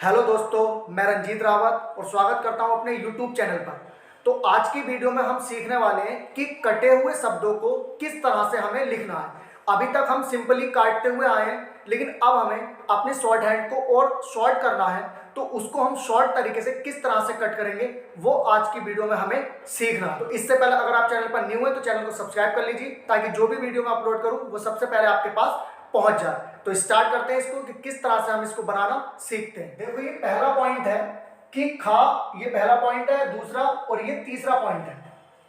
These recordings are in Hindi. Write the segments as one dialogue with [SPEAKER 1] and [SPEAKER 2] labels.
[SPEAKER 1] हेलो दोस्तों, मैं रंजीत रावत और स्वागत करता हूं अपने YouTube चैनल पर। तो आज की वीडियो में हम सीखने वाले हैं कि कटे हुए शब्दों को किस तरह से हमें लिखना है। अभी तक हम सिंपली काटते हुए आए हैं, लेकिन अब हमें अपने शॉर्ट हैंड को और शॉर्ट करना है। तो उसको हम शॉर्ट तरीके से किस तरह से कट करेंगे वो आज की वीडियो में हमें सीखना है। तो इससे पहले अगर आप चैनल पर न्यू है तो चैनल को सब्सक्राइब कर लीजिए, ताकि जो भी वीडियो मैं अपलोड करूँ वो सबसे पहले आपके पास पहुंच जाए। तो स्टार्ट करते हैं इसको कि किस तरह से हम इसको बनाना सीखते हैं। देखो, ये पहला पॉइंट है कि खा, ये पहला पॉइंट है, दूसरा और ये तीसरा पॉइंट है।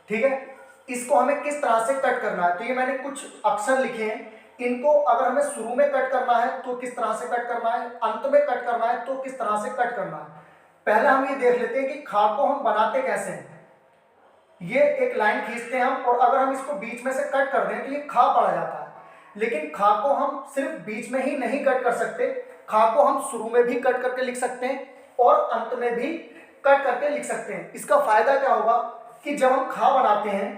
[SPEAKER 1] ठीक है, इसको हमें किस तरह से कट करना है। तो ये मैंने कुछ अक्षर लिखे हैं, इनको अगर हमें शुरू में कट करना है तो किस तरह से कट करना है, अंत में कट करना है तो किस तरह से कट करना है। पहले हम ये देख लेते हैं कि खा को हम बनाते कैसे हैं। ये एक लाइन खींचते हैं हम, और अगर हम इसको बीच में से कट कर दें तो ये खा पड़ जाता है। लेकिन खा को हम सिर्फ बीच में ही नहीं कट कर सकते, खा को हम शुरू में भी कट करके लिख सकते हैं और अंत में भी कट करके लिख सकते हैं। इसका फायदा क्या होगा कि जब हम खा बनाते हैं,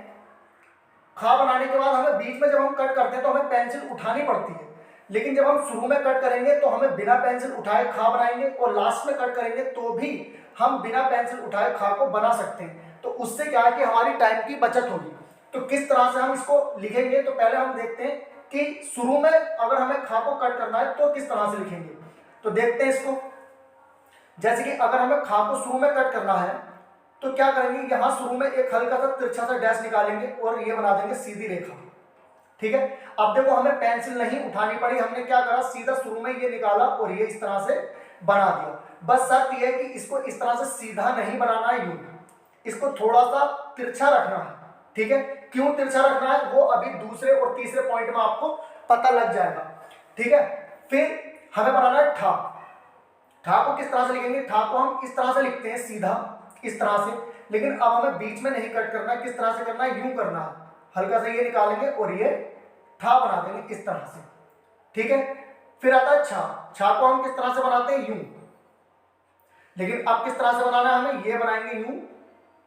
[SPEAKER 1] खा बनाने के बाद हमें बीच में जब हम कट करते हैं तो हमें पेंसिल उठानी पड़ती है। लेकिन जब हम शुरू में कट करेंगे तो हमें बिना पेंसिल उठाए खा बनाएंगे, और लास्ट में कट करेंगे तो भी हम बिना पेंसिल उठाए खा को बना सकते हैं। तो उससे क्या है कि हमारी टाइम की बचत होगी। तो किस तरह से हम इसको लिखेंगे, तो पहले हम देखते हैं कि शुरू में अगर हमें खा को कट करना है तो किस तरह से लिखेंगे। तो देखते हैं इसको। जैसे कि अगर हमें खा को शुरू में कट करना है तो क्या करेंगे, यहां शुरू में एक हल्का सा तिरछा सा डैश निकालेंगे और ये बना देंगे सीधी रेखा। ठीक है, अब देखो हमें पेंसिल नहीं उठानी पड़ी, हमने क्या करा, सीधा शुरू में ये निकाला और ये इस तरह से बना दिया। बस शर्त ये है कि इसको इस तरह से सीधा नहीं बनाना है, यूं इसको थोड़ा सा तिरछा रखना है। ठीक है, क्यों तिरछा रखना है वो अभी दूसरे और तीसरे पॉइंट में आपको पता लग जाएगा। ठीक है, फिर हमें बनाना है ठा। ठा को किस तरह से लिखेंगे, ठा को हम इस तरह से लिखते हैं सीधा, इस तरह से। लेकिन अब हमें बीच में नहीं कट करना, किस तरह से करना है, यूं करना है। हल्का सा ये निकालेंगे और ये ठा बना देंगे इस तरह से। ठीक है, फिर आता है छा। छा को हम किस तरह से बनाते हैं, यूं। लेकिन अब किस तरह से बनाना है हमें, ये बनाएंगे यूं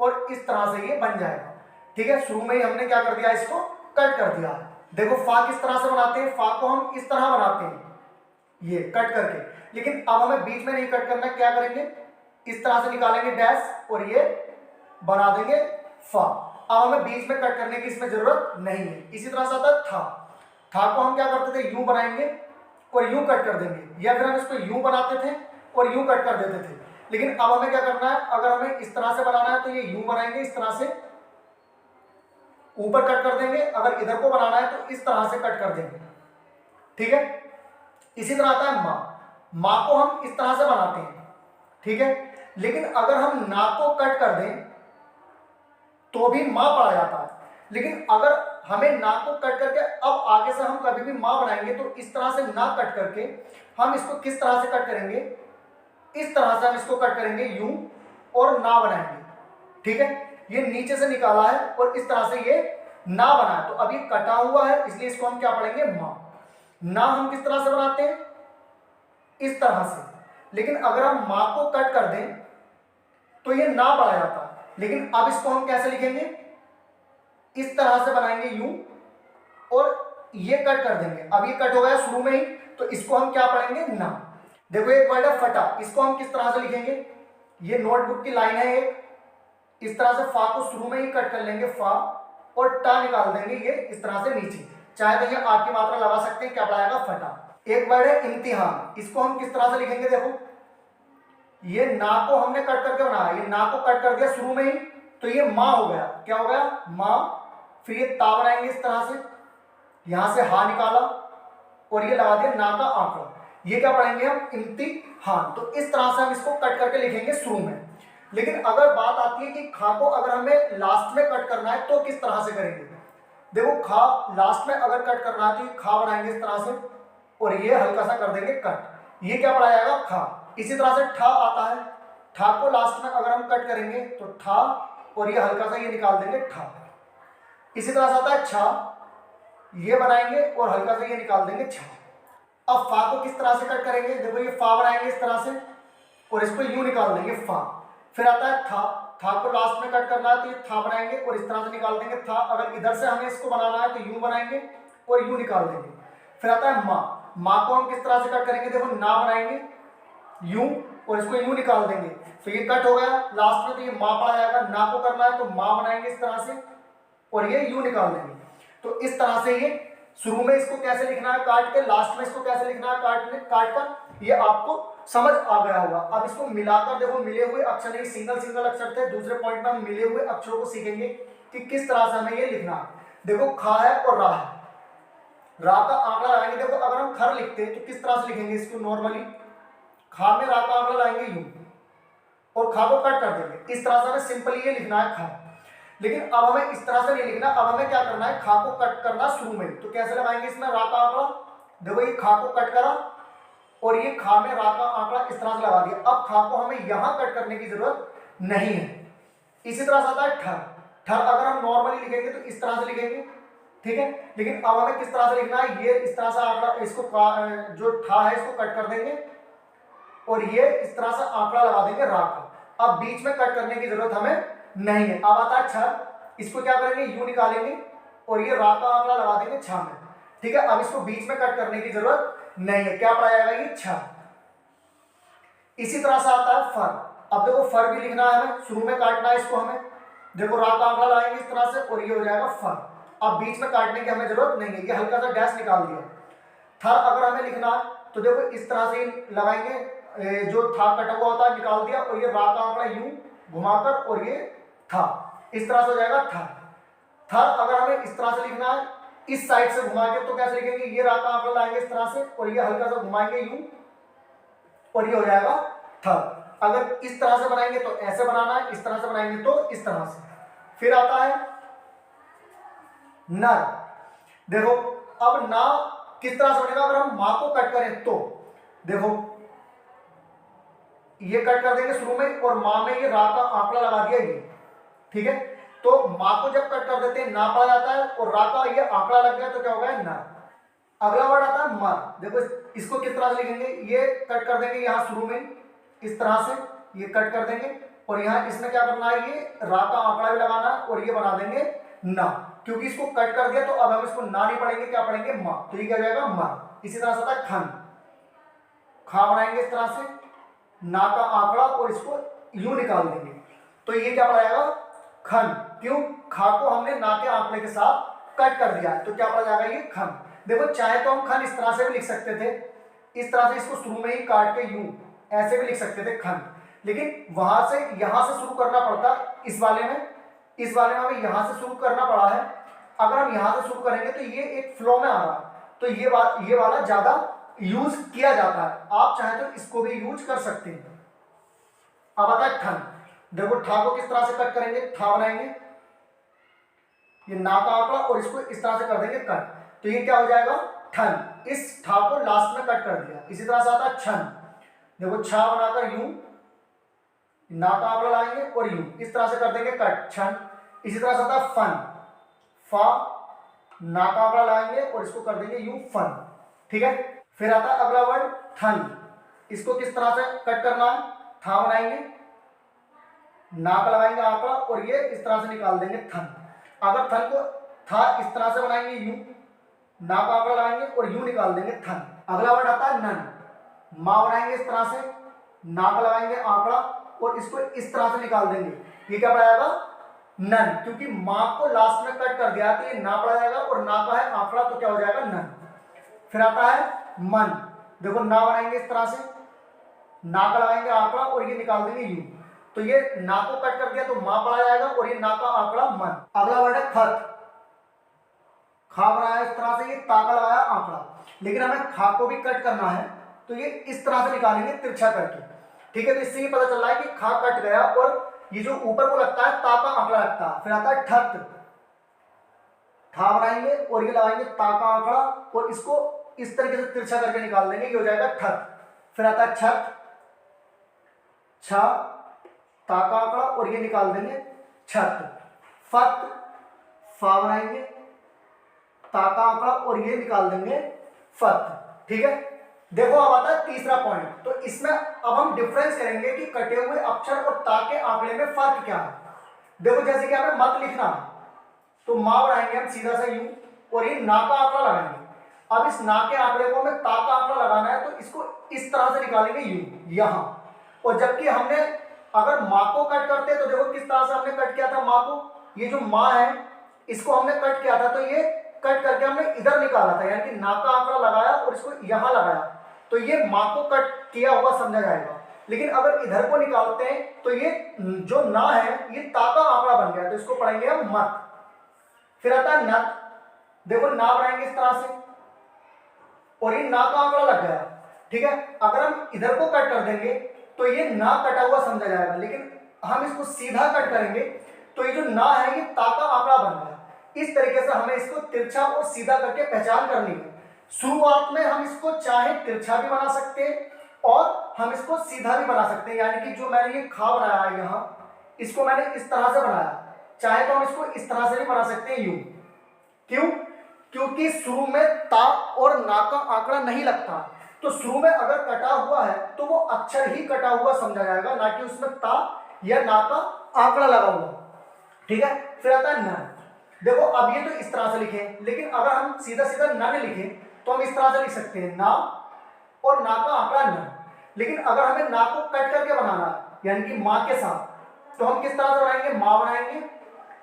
[SPEAKER 1] और इस तरह से ये बन जाएगा। ठीक है, शुरू में ही हमने क्या कर दिया, इसको कट कर दिया। देखो फा किस तरह से बनाते हैं, फा को हम इस तरह बनाते हैं, ये कट करके। लेकिन अब हमें बीच में नहीं कट करना, क्या करेंगे, इस तरह से निकालेंगे डैश और ये बना देंगे फा। अब हमें बीच में कट करने की इसमें जरूरत नहीं है। इसी तरह से आता है था। था को हम क्या करते थे, यूं बनाएंगे और यूं कट कर देंगे, या फिर हम इसको यूं बनाते थे और यूं कट कर देते थे। लेकिन अब हमें क्या करना है, अगर हमें इस तरह से बनाना है तो ये यूं बनाएंगे, इस तरह से ऊपर कट कर देंगे। अगर इधर को बनाना है तो इस तरह से कट कर देंगे। ठीक है, इसी तरह आता है माँ। माँ को हम इस तरह से बनाते हैं। ठीक है, लेकिन अगर हम ना को कट कर दें तो भी माँ पड़ा जाता है। लेकिन अगर हमें ना को कट करके अब आगे से हम कभी भी माँ बनाएंगे तो इस तरह से ना कट करके हम इसको किस तरह से कट करेंगे, इस तरह से हम इसको कट करेंगे यूं और ना बनाएंगे। ठीक है, ये नीचे से निकाला है और इस तरह से ये ना बना है, तो अब ये कटा हुआ है, इसलिए इसको हम क्या पढ़ेंगे, माँ। ना हम किस तरह से बनाते हैं, इस तरह से। लेकिन अगर हम माँ को कट कर दें तो ये ना पढ़ा जाता है। लेकिन अब इसको हम कैसे लिखेंगे, इस तरह से बनाएंगे यूं और ये कट कर देंगे। अब ये कट हो गया शुरू में ही, तो इसको हम क्या पढ़ेंगे, ना। देखो एक वर्ड है फटा, इसको हम किस तरह से लिखेंगे, ये नोटबुक की लाइन है एक, इस तरह से फा को शुरू में ही कट कर लेंगे, फा, और टा निकाल देंगे ये इस तरह से नीचे। चाहे तो ये आ की मात्रा लगा सकते हैं, क्या पढ़ाएगा, फटा। एक वर्ड है इम्तिहान, इसको हम किस तरह से लिखेंगे, देखो ये ना को हमने कट करके बनाया, ये ना को कट कर दिया शुरू में ही, तो ये माँ हो गया, क्या हो गया, माँ। फिर ये ता बनाएंगे इस तरह से, यहां से हा निकाला और ये लगा दिया ना का आंकड़ा, ये क्या पढ़ेंगे हम, इम्तिहान। तो इस तरह से हम इसको कट करके लिखेंगे शुरू में। लेकिन अगर बात आती है कि खा को अगर हमें लास्ट में कट करना है तो किस तरह से करेंगे। देखो खा लास्ट में अगर कट करना है तो ये खा बनाएंगे इस तरह से और ये हल्का सा कर देंगे कट, ये क्या पढ़ा जाएगा, खा। इसी तरह से ठा आता है, ठा को लास्ट में अगर हम कट करेंगे तो ठा और ये हल्का सा ये निकाल देंगे, ठा। इसी तरह से आता है छा, ये बनाएंगे और हल्का सा ये निकाल देंगे, छा। अब फा को किस तरह से कट करेंगे, देखो ये फा बनाएंगे इस तरह से और इसको यूं निकाल देंगे, फा। फिर आता है था। था को लास्ट में कट करना है तो ये था बनाएंगे और इस तरह से निकाल देंगे, था। अगर इधर से हमें इसको बनाना है तो यूं बनाएंगे और यूं निकाल देंगे। फिर आता है माँ। माँ को हम किस तरह से कट करेंगे, देखो ना बनाएंगे यू, और इसको यू निकाल देंगे तो ये कट हो गया। लास्ट में तो ये मा पड़ा जाएगा, ना को करना है तो मा बनाएंगे इस तरह से और ये यू निकाल देंगे। तो इस तरह से ये शुरू में इसको कैसे लिखना है काट के, लास्ट में इसको कैसे लिखना है काट कर, ये आपको समझ आ गया होगा। अब इसको मिलाकर देखो, मिले हुए अक्षर नहीं, सिंगल सिंगल अक्षर थे। दूसरे पॉइंट में हम मिले हुए अक्षरों को सीखेंगे कि किस तरह से हमें ये लिखना है। देखो खा है और रा है, रा का आंकड़ा लगाएंगे। देखो अगर हम खर लिखते तो किस तरह से लिखेंगे इसको, नॉर्मली खा में रा का आंकड़ा लाएंगे यू और खा को कट कर देंगे। इस तरह से हमें सिंपली ये लिखना है खा। लेकिन अब हमें इस तरह से नहीं लिखना, अब हमें क्या करना है, खा को कट करना शुरू में। तो कैसे लगाएंगे इसमें रा का आंकड़ा, देखो ये खा को कट करा और ये खा में रा का आंकड़ा इस तरह से लगा दिया। अब खा को हमें यहां कट करने की जरूरत नहीं है। इसी तरह से आता है ठर। ठर अगर हम नॉर्मली लिखेंगे तो इस तरह से लिखेंगे, ठीक है। लेकिन अब हमें किस तरह से लिखना है, ये इस तरह से आंकड़ा, इसको जो ठा है इसको कट कर देंगे और ये इस तरह से आंकड़ा लगा देंगे रा का। अब बीच में कट करने की जरूरत हमें नहीं है। अब आता है छर, इसको क्या करेंगे, यू निकालेंगे और ये रा का आंकड़ा लगा देंगे छा में, ठीक है। अब इसको बीच में कट करने की जरूरत नहीं है, क्या पढ़ा जाएगा ये छा। इसी तरह से आता है फर। अब देखो फर भी लिखना है हमें, शुरू में काटना है इसको हमें। देखो रा का आंकड़ा लगाएंगे इस तरह से और ये हो जाएगा फर। अब बीच में काटने की हमें जरूरत नहीं है, ये हल्का सा डैश निकाल दिया। थर अगर हमें लिखना है तो देखो इस तरह से लगाएंगे, जो था कटा हुआ होता है निकाल दिया और ये रा का आंकड़ा यूं घुमाकर और ये था, इस तरह से हो जाएगा था। थर अगर हमें इस तरह से लिखना है, इस साइड से घुमा के, तो कैसे लिखेंगे, ये रा का आंकड़ा लाएंगे इस तरह से और ये हल्का सा घुमाएंगे यूं और ये हो जाएगा थर। अगर इस तरह से बनाएंगे तो ऐसे बनाना है, इस तरह से बनाएंगे तो इस तरह से। फिर आता है नर। देखो अब ना किस तरह से बनेगा, अगर हम मां को कट करें तो देखो ये कट कर देंगे शुरू में और मां में ये रा का आंकड़ा लगा दिया ये, ठीक है। तो मां को जब कट कर देते हैं ना पड़ा जाता है और रा का ये आंकड़ा लग गया तो क्या होगा नर। अगला वर्ड आता है मर। देखो इसको किस तरह से लिखेंगे, ये कट कर देंगे यहां शुरू में इस तरह से, ये कट कर देंगे और यहां इसमें क्या करना है, ये रा का आंकड़ा भी लगाना है और ये बना देंगे ना। क्योंकि इसको कट कर दिया तो अब हम इसको ना नहीं पढ़ेंगे, क्या पढ़ेंगे मां, तो ये क्या हो जाएगा मर। इसी तरह से आता है खन। खा बनाएंगे इस तरह से, ना का आंकड़ा और इसको यू निकाल देंगे तो ये क्या पड़ा जाएगा खन। क्यों, खा को हमने ना के आंकड़े के साथ कट कर दिया तो क्या पड़ा जाएगा ये खन। देखो चाहे तो हम खन इस तरह से भी लिख सकते थे, इस तरह से इसको शुरू में ही काट के यूं ऐसे भी लिख सकते थे खन, लेकिन वहां से यहां से शुरू करना पड़ता। इस वाले में हमें यहां से शुरू करना पड़ा है। अगर हम यहां से शुरू करेंगे तो ये एक फ्लो में आ रहा है तो ये वाला ज्यादा यूज किया जाता है। आप चाहे तो इसको भी यूज कर सकते हैं। अब आता है ठन। देखो ठा को किस तरह से कट करेंगे, ठा बनाएंगे, ये ना का आंकड़ा और इसको इस तरह से कर देंगे कट तो ये क्या हो जाएगा ठन। इस ठा को लास्ट में कट कर दिया। इसी तरह से आता है छन। देखो छा बनाकर यूं, ना का आंकड़ा लाएंगे और यूं इस तरह से कर देंगे कट छन। इसी तरह से आता है फन। फा, ना का आंकड़ा लाएंगे और इसको कर देंगे यूं फन, ठीक है। फिर आता है अगला वर्ड थन। इसको किस तरह से कट करना है, था बनाएंगे, नाक लगाएंगे आंकड़ा और ये इस तरह से निकाल देंगे थन। अगर थन को था इस तरह से बनाएंगे यूं, नाक आंकड़ा लगाएंगे और यूं निकाल देंगे थन। अगला वर्ड आता है नन। मां बनाएंगे इस तरह से, नाक लगाएंगे आंकड़ा और इसको इस तरह से निकाल देंगे, ये क्या पड़ा जाएगा नन। क्योंकि मां को लास्ट में कट कर दिया तो ये ना पड़ा जाएगा और ना का है आंकड़ा तो क्या हो जाएगा नन। फिर आता है मन। देखो ना बनाएंगे इस तरह से, ना का लगाएंगे आंकड़ा और ये निकाल देंगे यूं तो ये ना को कट कर दिया तो मां पड़ा जाएगा और ये ना का आंकड़ा मन। अगला वर्ड है खत। खा बनाया इस तरह से, ये ता का लगाया आंकड़ा, लेकिन हमें खा को भी कट करना है तो ये इस तरह से निकालेंगे तिरछा करके, ठीक है। तो इससे ये पता चल रहा है कि खा कट गया और ये जो ऊपर को लगता है ता का आंकड़ा लगता है। फिर आता है ठत। ठा बनाएंगे और ये लगाएंगे ता का आंकड़ा और इसको इस तरीके से तिरछा करके निकाल देंगे, ये हो जाएगा ठत। फिर आता है छत। छा, ता का आंकड़ा और ये निकाल देंगे छत। फत। फा बनाएंगे, ता का आंकड़ा और ये निकाल देंगे फत, ठीक है। देखो अब आता है तीसरा पॉइंट। तो इसमें अब हम डिफरेंस करेंगे कि कटे हुए अक्षर और ता के आंकड़े में फर्क क्या है। देखो जैसे कि हमें मत लिखना तो मां बनाएंगे हम सीधा सा यूं और ये ना का आंकड़ा लगाएंगे अब इस ना के आंकड़े को हमें ता का आंकड़ा लगाना है, तो इसको इस तरह से निकालेंगे यू यहां। और जबकि हमने अगर माँ को कट करते तो देखो किस तरह से हमने कट किया था माँ को, ये जो माँ है इसको हमने कट किया था, तो ये कट करके हमने इधर निकाला था, यानी कि ना का आंकड़ा लगाया और इसको यहां लगाया, तो ये माँ को कट किया हुआ समझा जाएगा। लेकिन अगर इधर को निकालते हैं तो ये जो ना है ये ता का आंकड़ा बन गया, तो इसको पढ़ेंगे हम मत। फिर आता है नत, देखो ना बनाएंगे इस तरह से और ये ना का आंकड़ा लग गया, ठीक है। अगर हम इधर को कट कर देंगे तो ये ना कटा हुआ समझा जाएगा, लेकिन हम इसको सीधा कट करेंगे तो ये जो ना है ये ता का आंकड़ा बन गया। इस तरीके से हमें इसको तिरछा और सीधा करके पहचान करनी है। शुरुआत में हम इसको चाहे तिरछा भी बना सकते हैं और हम इसको सीधा भी बना सकते हैं, यानी कि जो मैंने ये खा बनाया है यहाँ, इसको मैंने इस तरह से बनाया, चाहे तो हम इसको इस तरह से भी बना सकते हैं यूं। क्यों? क्योंकि शुरू में ता और ना का आंकड़ा नहीं लगता, तो शुरू में अगर कटा हुआ है तो वो अक्षर ही कटा हुआ समझा जाएगा, ना कि उसमें ता या ना का आंकड़ा लगा हुआ, ठीक है। फिर आता है न, देखो अब ये तो इस तरह से लिखे, लेकिन अगर हम सीधा सीधा न लिखें तो हम इस तरह से लिख सकते हैं ना और ना का आंकड़ा न। लेकिन अगर हमें ना को कट करके बनाना है यानी कि माँ के साथ, तो हम किस तरह से बनाएंगे, माँ बनाएंगे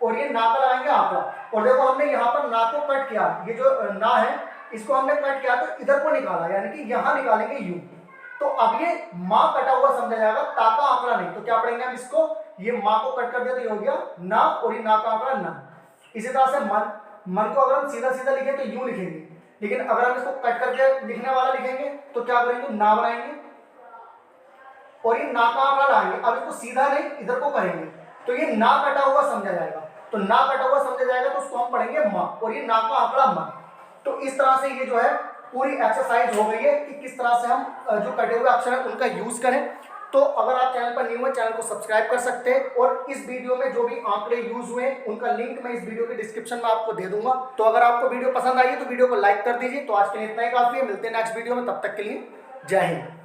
[SPEAKER 1] और ये ना का लगाएंगे आंकड़ा। और देखो हमने यहाँ पर ना को कट किया, ये जो ना है इसको हमने कट किया तो इधर को निकाला, यानी कि यहाँ निकालेंगे यू, तो अब ये माँ कटा हुआ समझा जाएगा, ता का आंकड़ा नहीं। तो क्या पढ़ेंगे हम इसको, ये माँ को कट कर दिया तो ये हो गया ना और ये ना का आंकड़ा ना। इसी तरह से मन, मन को अगर हम सीधा सीधा लिखे तो यूं लिखेंगे, लेकिन अगर हम इसको कट करके लिखने वाला लिखेंगे तो क्या करेंगे, ना बनाएंगे और ये ना का आंकड़ा लाएंगे। अब इसको सीधा नहीं इधर को करेंगे तो ये ना कटा हुआ समझा जाएगा, तो ना कटा हुआ समझा जाएगा तो उसको हम पढ़ेंगे माँ और ये ना का आंकड़ा मन। तो इस तरह से ये जो है पूरी एक्सरसाइज हो गई है कि किस तरह से हम जो कटे हुए अक्षर हैं उनका यूज करें। तो अगर आप चैनल पर न्यू हैं, चैनल को सब्सक्राइब कर सकते हैं और इस वीडियो में जो भी आंकड़े यूज हुए हैं उनका लिंक मैं इस वीडियो के डिस्क्रिप्शन में आपको दे दूंगा। तो अगर आपको वीडियो पसंद आई है तो वीडियो को लाइक कर दीजिए। तो आज के लिए इतना ही काफी है, मिलते हैं नेक्स्ट वीडियो में, तब तक के लिए जय हिंद।